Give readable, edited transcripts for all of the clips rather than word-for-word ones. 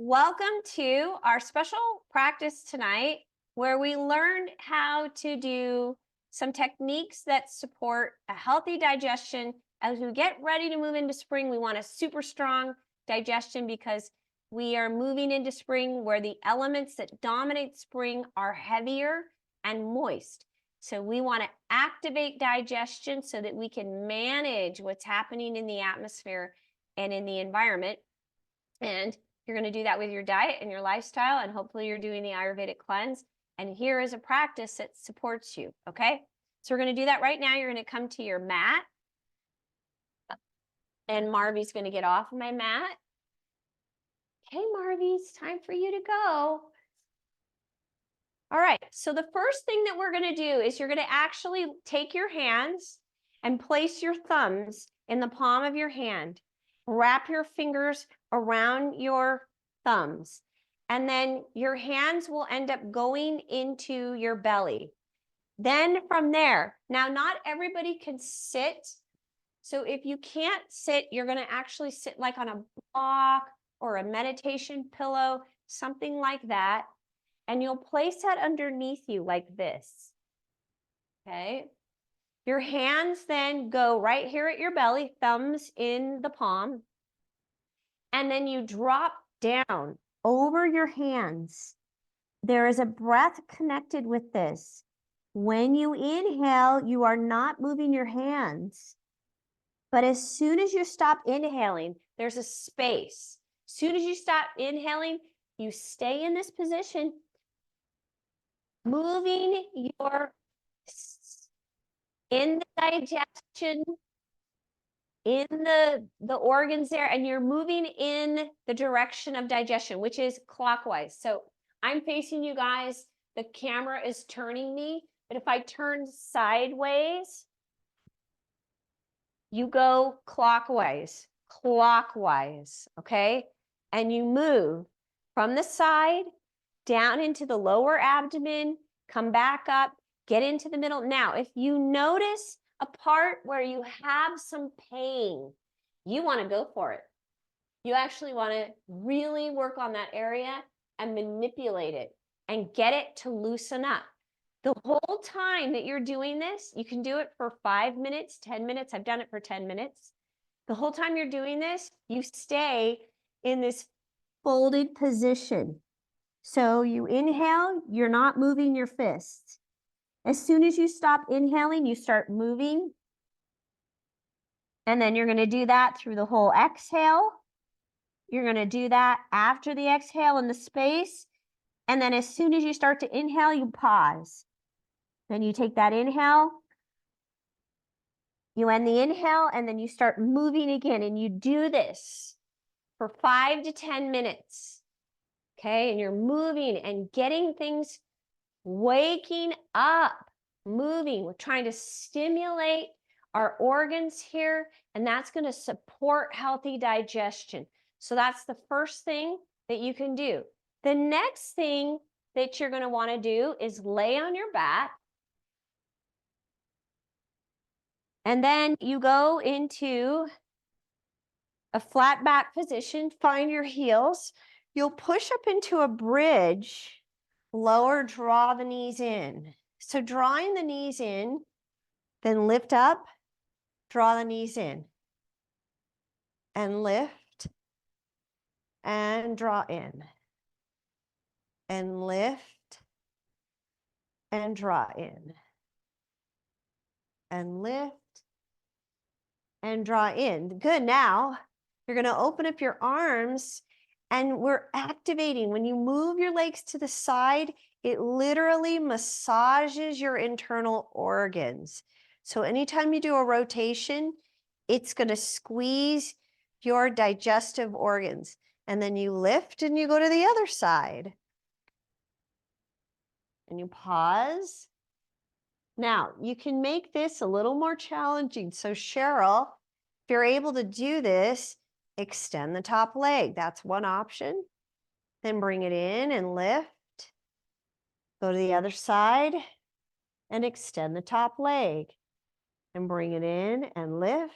Welcome to our special practice tonight where we learned how to do some techniques that support a healthy digestion. As we get ready to move into spring, we want a super strong digestion because we are moving into spring where the elements that dominate spring are heavier and moist. So we want to activate digestion so that we can manage what's happening in the atmosphere and in the environment. And you're going to do that with your diet and your lifestyle, and hopefully you're doing the Ayurvedic cleanse. And here is a practice that supports you, okay? So we're going to do that right now. You're going to come to your mat. And Marvy's going to get off of my mat. Okay, Marvy, it's time for you to go. All right, so the first thing that we're going to do is you're going to actually take your hands and place your thumbs in the palm of your hand. Wrap your fingers around your thumbs, and then your hands will end up going into your belly. Then from there, now not everybody can sit. So if you can't sit, you're going to actually sit like on a block or a meditation pillow, something like that. And you'll place that underneath you like this. Okay. Your hands then go right here at your belly, thumbs in the palm. And then you drop down over your hands. There is a breath connected with this. When you inhale, you are not moving your hands. But as soon as you stop inhaling, there's a space. As soon as you stop inhaling, you stay in this position, moving your in the digestion, in the organs there, and you're moving in the direction of digestion, which is clockwise. So I'm facing you guys, the camera is turning me, but if I turn sideways, you go clockwise, okay? And you move from the side down into the lower abdomen, come back up, get into the middle. Now, if you notice a part where you have some pain, you want to go for it. You actually want to really work on that area and manipulate it and get it to loosen up. The whole time that you're doing this, you can do it for 5 minutes, 10 minutes. I've done it for 10 minutes. The whole time you're doing this, you stay in this folded position. So you inhale, you're not moving your fists. As soon as you stop inhaling, you start moving. And then you're going to do that through the whole exhale. You're going to do that after the exhale in the space. And then as soon as you start to inhale, you pause. Then you take that inhale. You end the inhale, and then you start moving again. And you do this for 5 to 10 minutes. Okay, and you're moving and getting things waking up, moving. We're trying to stimulate our organs here, and that's going to support healthy digestion. So that's the first thing that you can do. The next thing that you're going to want to do is lay on your back. And then you go into a flat back position, find your heels. You'll push up into a bridge, lower, draw the knees in. So drawing the knees in, then lift up, draw the knees in, and lift, and draw in, and lift, and draw in, and lift, and draw in. Good. Now you're going to open up your arms, and we're activating. When you move your legs to the side, it literally massages your internal organs. So anytime you do a rotation, it's going to squeeze your digestive organs. And then you lift and you go to the other side. And you pause. Now, you can make this a little more challenging. So Cheryl, if you're able to do this, extend the top leg. That's one option. Then bring it in and lift. Go to the other side and extend the top leg. And bring it in and lift.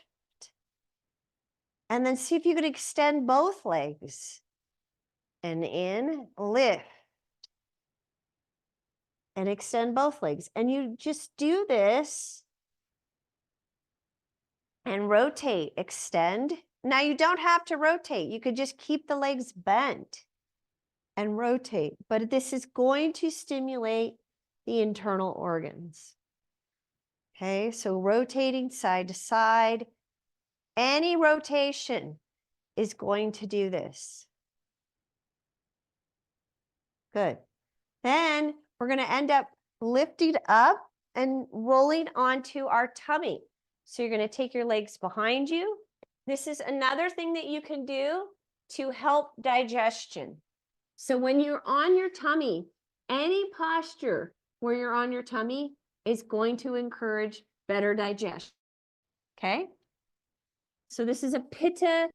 And then see if you could extend both legs. and in, lift. And extend both legs. And you just do this and rotate, extend. Now you don't have to rotate. You could just keep the legs bent and rotate. But this is going to stimulate the internal organs. Okay, so rotating side to side. Any rotation is going to do this. Good. Then we're going to end up lifting up and rolling onto our tummy. So you're going to take your legs behind you. This is another thing that you can do to help digestion. So when you're on your tummy, any posture where you're on your tummy is going to encourage better digestion. Okay? So this is a Pitta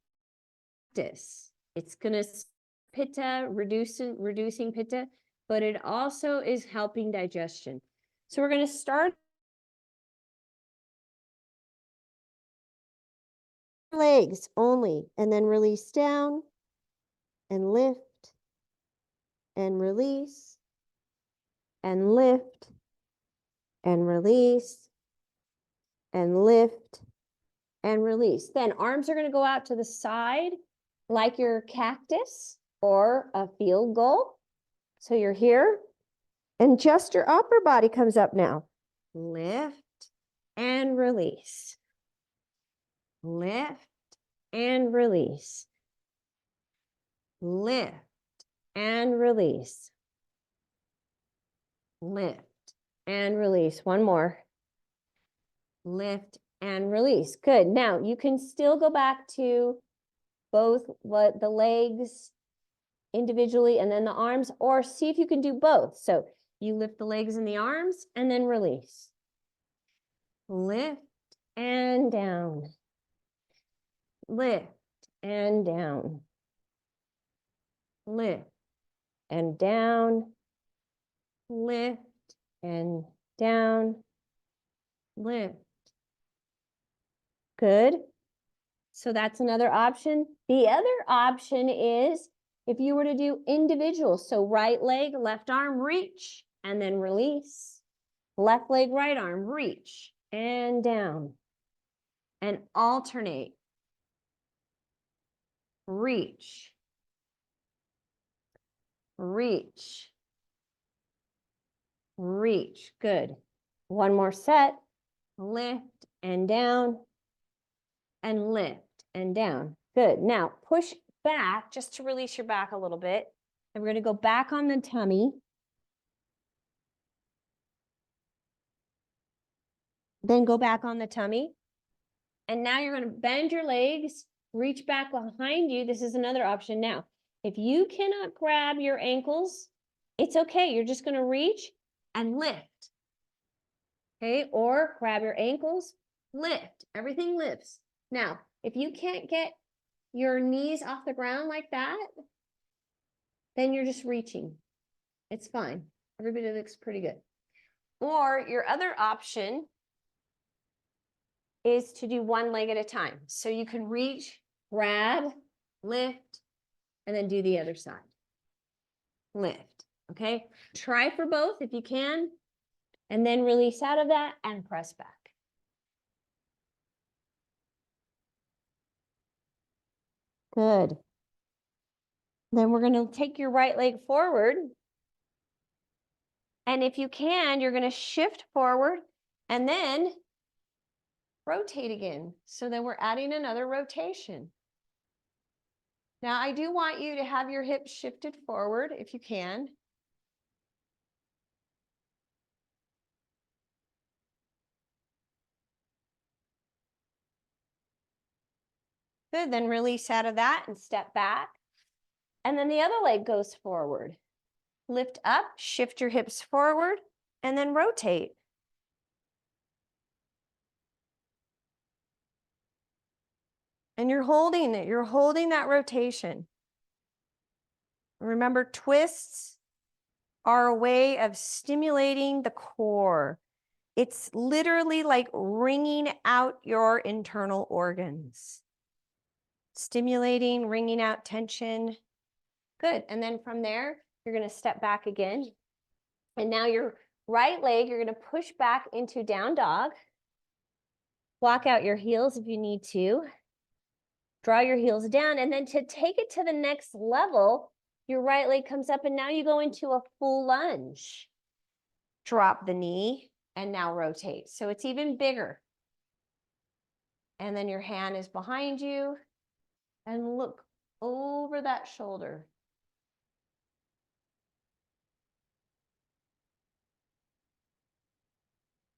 practice. It's going to Pitta, reducing Pitta, but it also is helping digestion. So we're going to start legs only, and then release down and lift and release and lift and release and lift and release. Then arms are going to go out to the side like your cactus or a field goal. So you're here and just your upper body comes up now. Lift and release. Lift and release. Lift and release. Lift and release. One more. Lift and release. Good. Now you can still go back to both the legs individually and then the arms, or see if you can do both. So you lift the legs and the arms and then release. Lift and down. Lift and down. Lift and down. Lift and down. Lift. Good. So that's another option. The other option is if you were to do individual. So right leg, left arm, reach, and then release. Left leg, right arm, reach, and down. And alternate. Reach. Reach. Reach. Good. One more set. Lift and down. And lift and down. Good. Now push back just to release your back a little bit. And we're going to go back on the tummy. Then go back on the tummy. And now you're going to bend your legs, reach back behind you. This is another option. Now, if you cannot grab your ankles, it's okay. You're just going to reach and lift. Okay, or grab your ankles, lift. Everything lifts. Now, if you can't get your knees off the ground like that, then you're just reaching. It's fine. Everybody looks pretty good. Or your other option is to do one leg at a time. So you can reach, grab, lift, and then do the other side. Lift, okay? Try for both if you can, and then release out of that and press back. Good. Then we're going to take your right leg forward. And if you can, you're going to shift forward and then rotate again. So then we're adding another rotation. Now, I do want you to have your hips shifted forward if you can. Good, then release out of that and step back. And then the other leg goes forward. Lift up, shift your hips forward, and then rotate. And you're holding it. You're holding that rotation. Remember, twists are a way of stimulating the core. It's literally like wringing out your internal organs. Stimulating, wringing out tension. Good. And then from there, you're going to step back again. And now your right leg, you're going to push back into down dog. Block out your heels if you need to. Draw your heels down. And then to take it to the next level, your right leg comes up and now you go into a full lunge. Drop the knee and now rotate. So it's even bigger. And then your hand is behind you and look over that shoulder.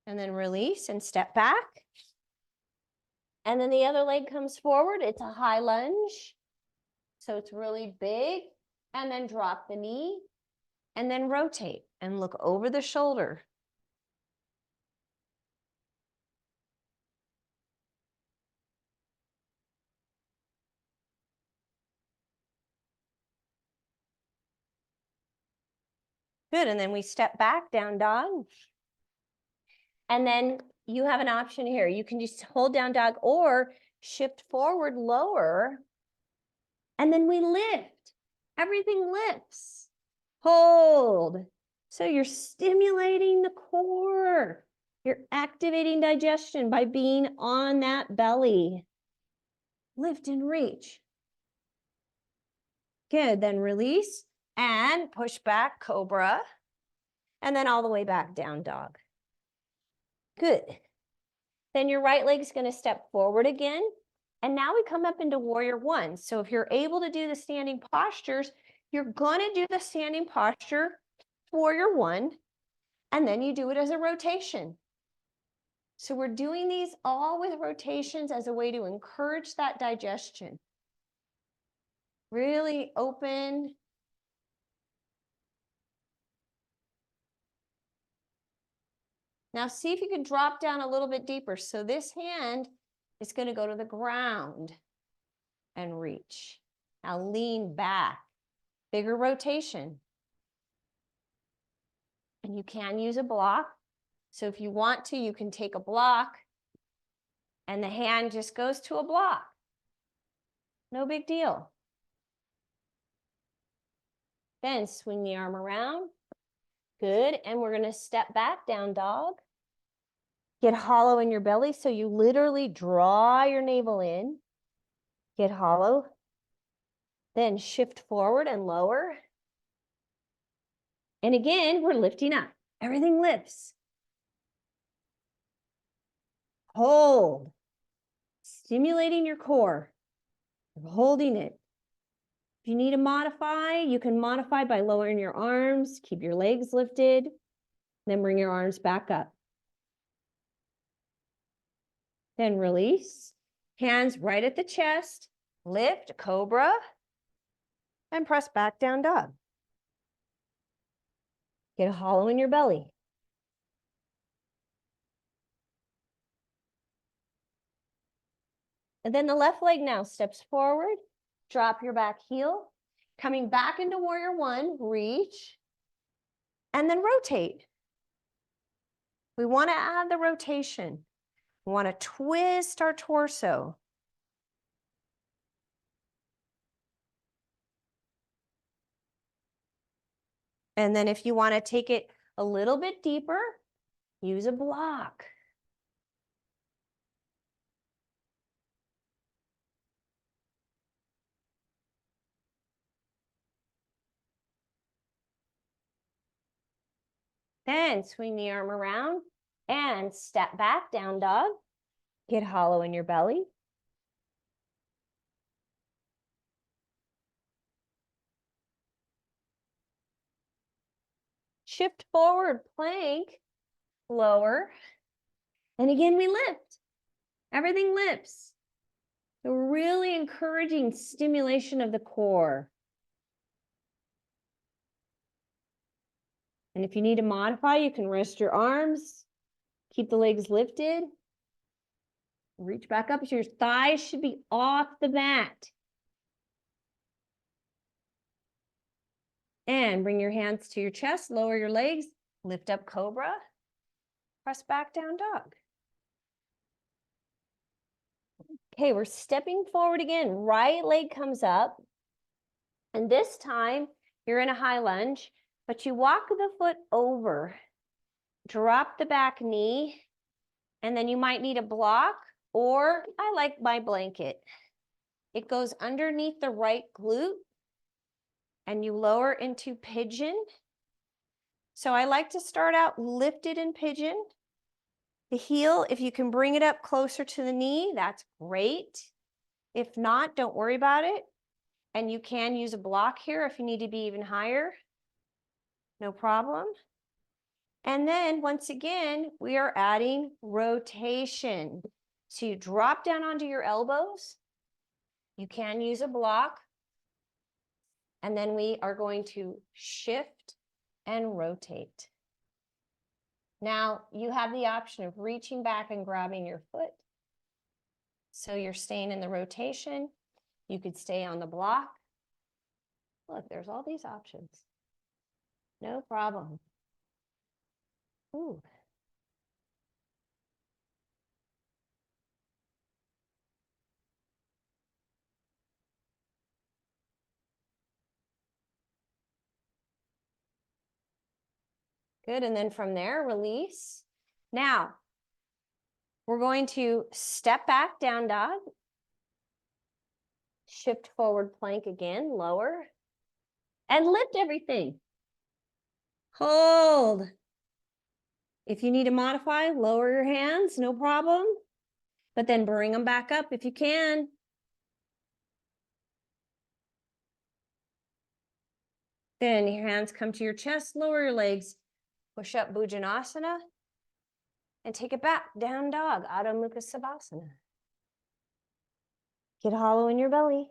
And then release and step back. And then the other leg comes forward. It's a high lunge. So it's really big. And then drop the knee and then rotate and look over the shoulder. Good. And then we step back, down dog. And then you have an option here. You can just hold down dog or shift forward, lower. And then we lift. Everything lifts. Hold. So you're stimulating the core. You're activating digestion by being on that belly. Lift and reach. Good. Then release and push back, cobra. And then all the way back, down dog. Good. Then your right leg's going to step forward again. And now we come up into warrior one. So if you're able to do the standing postures, you're going to do the standing posture, warrior one, and then you do it as a rotation. So we're doing these all with rotations as a way to encourage that digestion. Really open. Now see if you can drop down a little bit deeper. So this hand is going to go to the ground and reach. Now lean back, bigger rotation. And you can use a block. So if you want to, you can take a block and the hand just goes to a block. No big deal. Then swing the arm around. Good. And we're going to step back, down dog. Get hollow in your belly. So you literally draw your navel in. Get hollow. Then shift forward and lower. And again, we're lifting up. Everything lifts. Hold. Stimulating your core. Holding it. If you need to modify, you can modify by lowering your arms, keep your legs lifted, then bring your arms back up. Then release, hands right at the chest, lift, cobra, and press back, down dog. Get a hollow in your belly. And then the left leg now steps forward, drop your back heel, coming back into warrior one, reach, and then rotate. We want to add the rotation. We want to twist our torso. And then if you want to take it a little bit deeper, use a block. Then swing the arm around and step back, down dog. Get hollow in your belly. Shift forward, plank, lower. And again, we lift. Everything lifts. So we're really encouraging stimulation of the core. And if you need to modify, you can rest your arms, keep the legs lifted. Reach back up so your thighs should be off the mat. And bring your hands to your chest, lower your legs, lift up cobra, press back, down dog. Okay, we're stepping forward again. Right leg comes up. And this time you're in a high lunge, but you walk the foot over, drop the back knee, and then you might need a block, or I like my blanket. It goes underneath the right glute and you lower into pigeon. So I like to start out lifted in pigeon. The heel, if you can bring it up closer to the knee, that's great. If not, don't worry about it. And you can use a block here if you need to be even higher. No problem. And then once again, we are adding rotation. So you drop down onto your elbows. You can use a block. And then we are going to shift and rotate. Now you have the option of reaching back and grabbing your foot. So you're staying in the rotation. You could stay on the block. Look, there's all these options. No problem. Ooh. Good, and then from there, release. Now, we're going to step back, down dog. Shift forward plank again, lower. And lift everything. Hold. If you need to modify, lower your hands, no problem. But then bring them back up if you can. Then your hands come to your chest, lower your legs. Push up Bhujanasana. And take it back, down dog, Adho Mukha Savasana. Get hollow in your belly.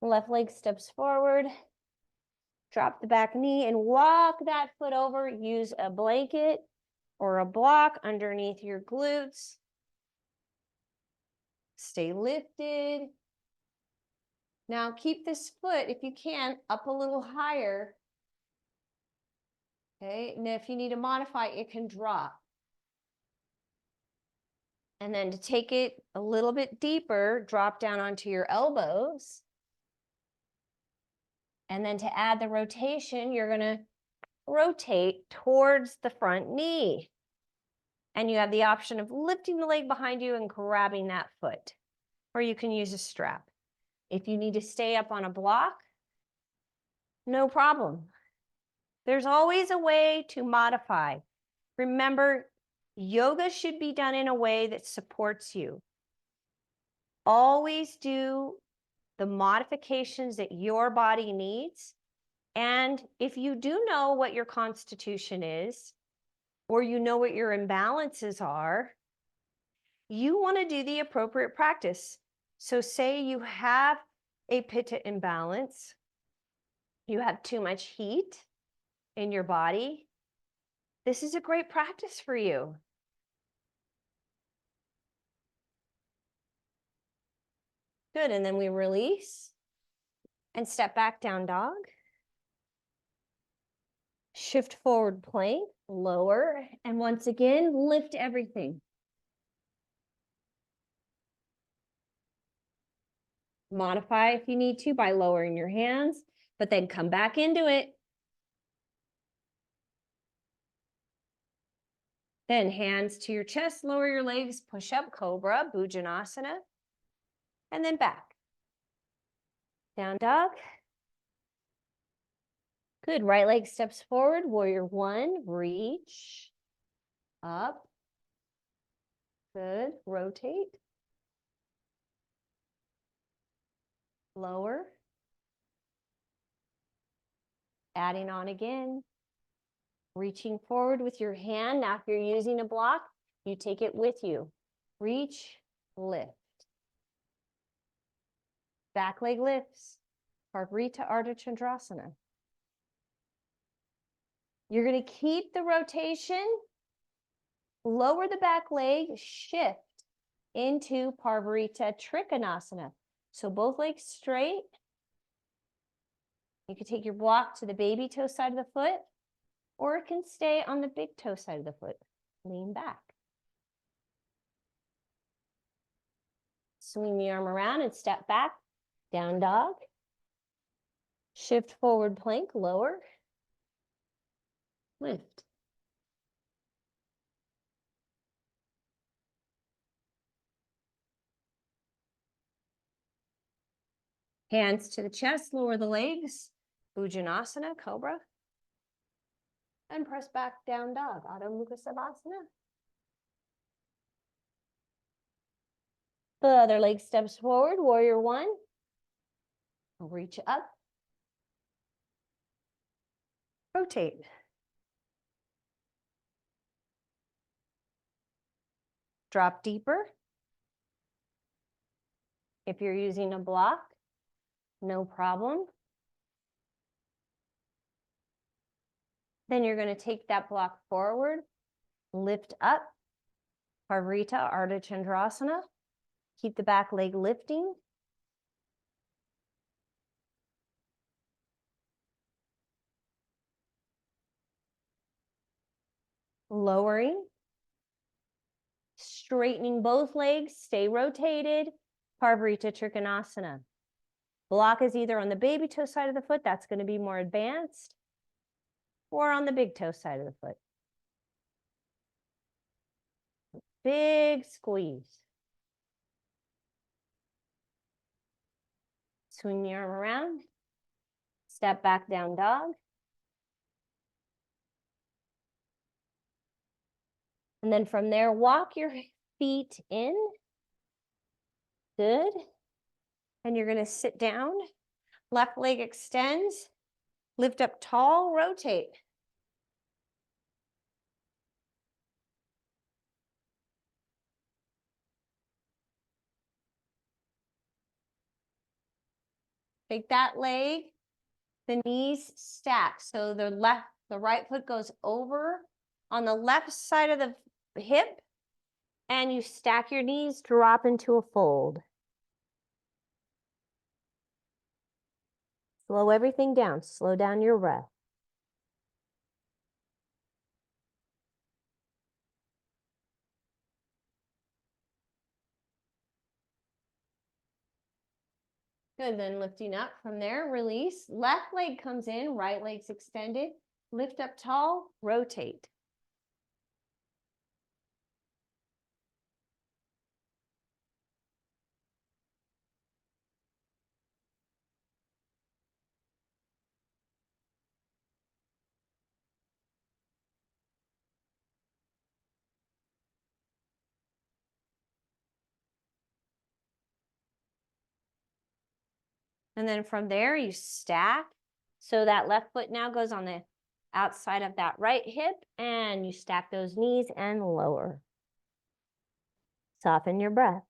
Left leg steps forward. Drop the back knee and walk that foot over. Use a blanket or a block underneath your glutes. Stay lifted. Now keep this foot, if you can, up a little higher. Okay, and if you need to modify, it can drop. And then to take it a little bit deeper, drop down onto your elbows. And then to add the rotation, you're going to rotate towards the front knee. And you have the option of lifting the leg behind you and grabbing that foot. Or you can use a strap. If you need to stay up on a block, no problem. There's always a way to modify. Remember, yoga should be done in a way that supports you. Always do the modifications that your body needs. And if you do know what your constitution is, or you know what your imbalances are, you want to do the appropriate practice. So say you have a Pitta imbalance, you have too much heat in your body, this is a great practice for you. Good, and then we release and step back, down dog. Shift forward plank, lower, and once again, lift everything. Modify if you need to by lowering your hands, but then come back into it. Then hands to your chest, lower your legs, push up, cobra, Bhujanasana, and then back. Down dog. Good, right leg steps forward, warrior one, reach, up. Good, rotate. Lower. Adding on again. Reaching forward with your hand. Now if you're using a block, you take it with you. Reach, lift. Back leg lifts. Parvarita Ardha Chandrasana. You're going to keep the rotation. Lower the back leg, shift into Parvarita Trikonasana. So both legs straight. You can take your block to the baby toe side of the foot. or it can stay on the big toe side of the foot. Lean back. Swing the arm around and step back. Down dog. Shift forward plank, lower. Lift. Hands to the chest, lower the legs. Bhujanasana, cobra. And press back, down dog, Adho Mukha Savasana. The other leg steps forward, warrior one. Reach up. Rotate. Drop deeper. If you're using a block, no problem. Then you're going to take that block forward, lift up, Parvrita, Ardha Chandrasana. Keep the back leg lifting. Lowering. Straightening both legs, stay rotated, Parvrita Trikonasana. Block is either on the baby toe side of the foot, that's going to be more advanced, or on the big toe side of the foot. Big squeeze. Swing the arm around. Step back, down dog. And then from there, walk your feet in. Good. And you're going to sit down. Left leg extends. Lift up tall, rotate. Take that leg, the knees stack. So the right foot goes over on the left side of the hip, and you stack your knees, drop into a fold. Slow everything down. Slow down your breath. Good, then lifting up from there, release. Left leg comes in, right leg's extended. Lift up tall, rotate. And then from there, you stack. So that left foot now goes on the outside of that right hip, and you stack those knees and lower. Soften your breath.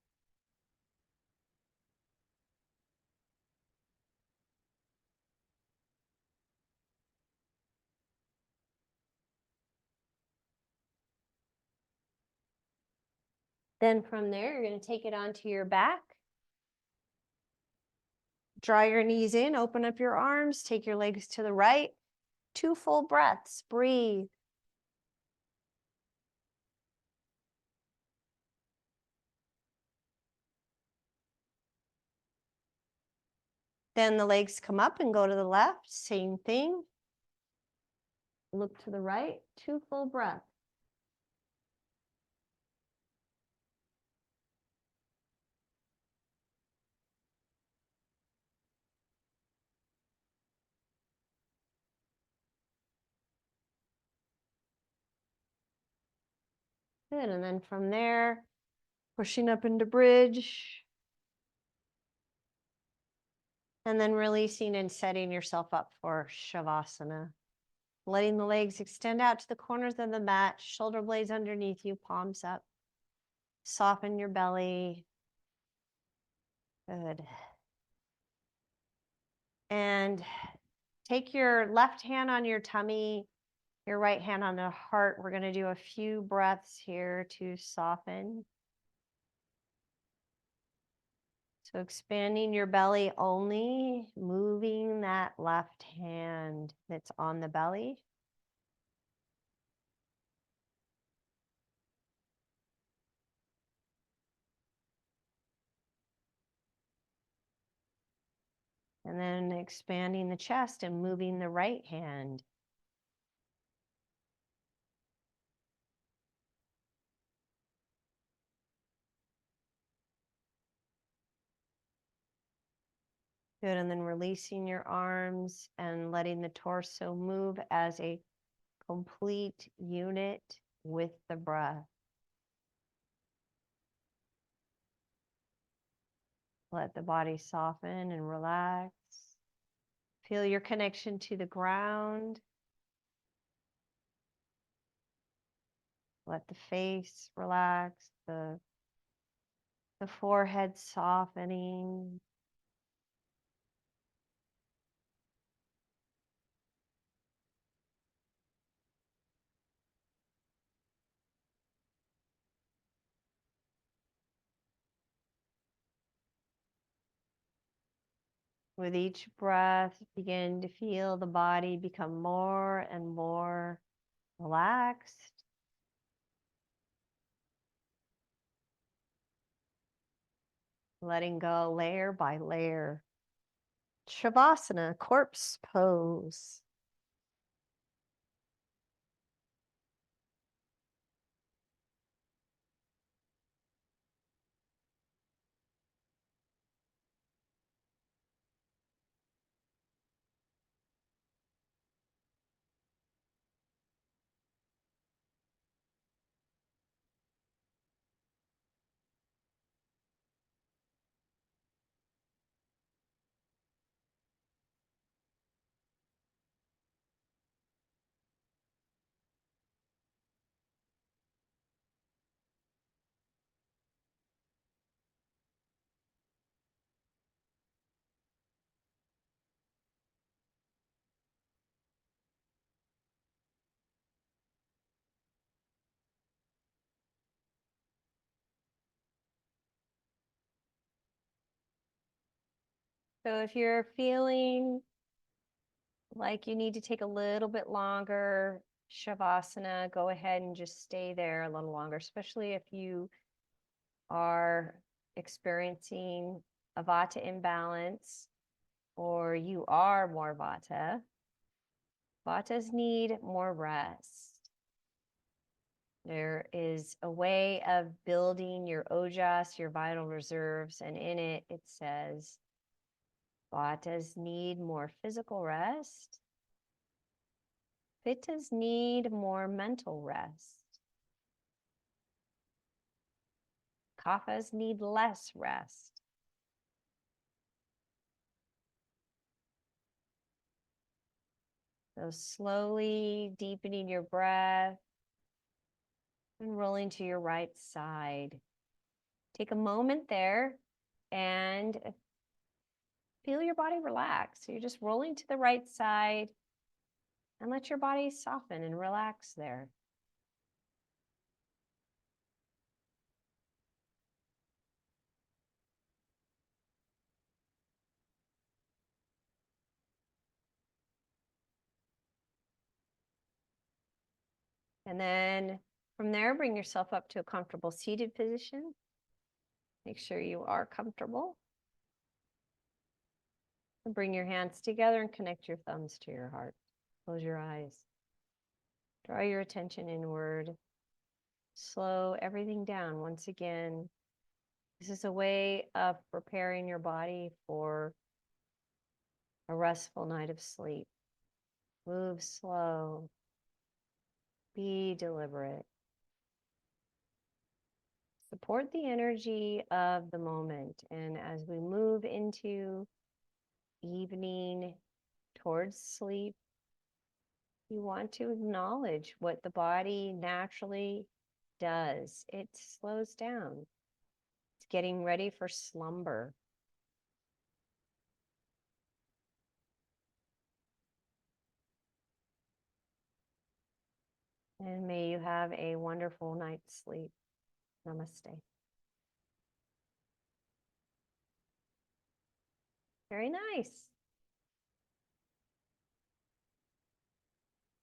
Then from there, you're going to take it onto your back. Draw your knees in, open up your arms, take your legs to the right. 2 full breaths, breathe. Then the legs come up and go to the left, same thing. Look to the right, 2 full breaths. Good, and then from there, pushing up into bridge. And then releasing and setting yourself up for Shavasana. Letting the legs extend out to the corners of the mat, shoulder blades underneath you, palms up. Soften your belly. Good. And take your left hand on your tummy, your right hand on the heart. We're going to do a few breaths here to soften. So expanding your belly only, moving that left hand that's on the belly. And then expanding the chest and moving the right hand. Good, and then releasing your arms and letting the torso move as a complete unit with the breath. Let the body soften and relax. Feel your connection to the ground. Let the face relax, the forehead softening. With each breath, begin to feel the body become more and more relaxed. Letting go layer by layer. Shavasana, corpse pose. So if you're feeling like you need to take a little bit longer, Shavasana, go ahead and just stay there a little longer, especially if you are experiencing a Vata imbalance or you are more Vata. Vatas need more rest. There is a way of building your ojas, your vital reserves, and in it, it says, Vatas need more physical rest. Pittas need more mental rest. Kaphas need less rest. So slowly deepening your breath and rolling to your right side. Take a moment there and feel your body relax. So you're just rolling to the right side and let your body soften and relax there. And then from there, bring yourself up to a comfortable seated position. Make sure you are comfortable. And bring your hands together and connect your thumbs to your heart. Close your eyes. Draw your attention inward. Slow everything down. Once again, this is a way of preparing your body for a restful night of sleep. Move slow. Be deliberate. Support the energy of the moment. And as we move into evening towards sleep, you want to acknowledge what the body naturally does. It slows down. It's getting ready for slumber. And may you have a wonderful night's sleep. Namaste. Very nice.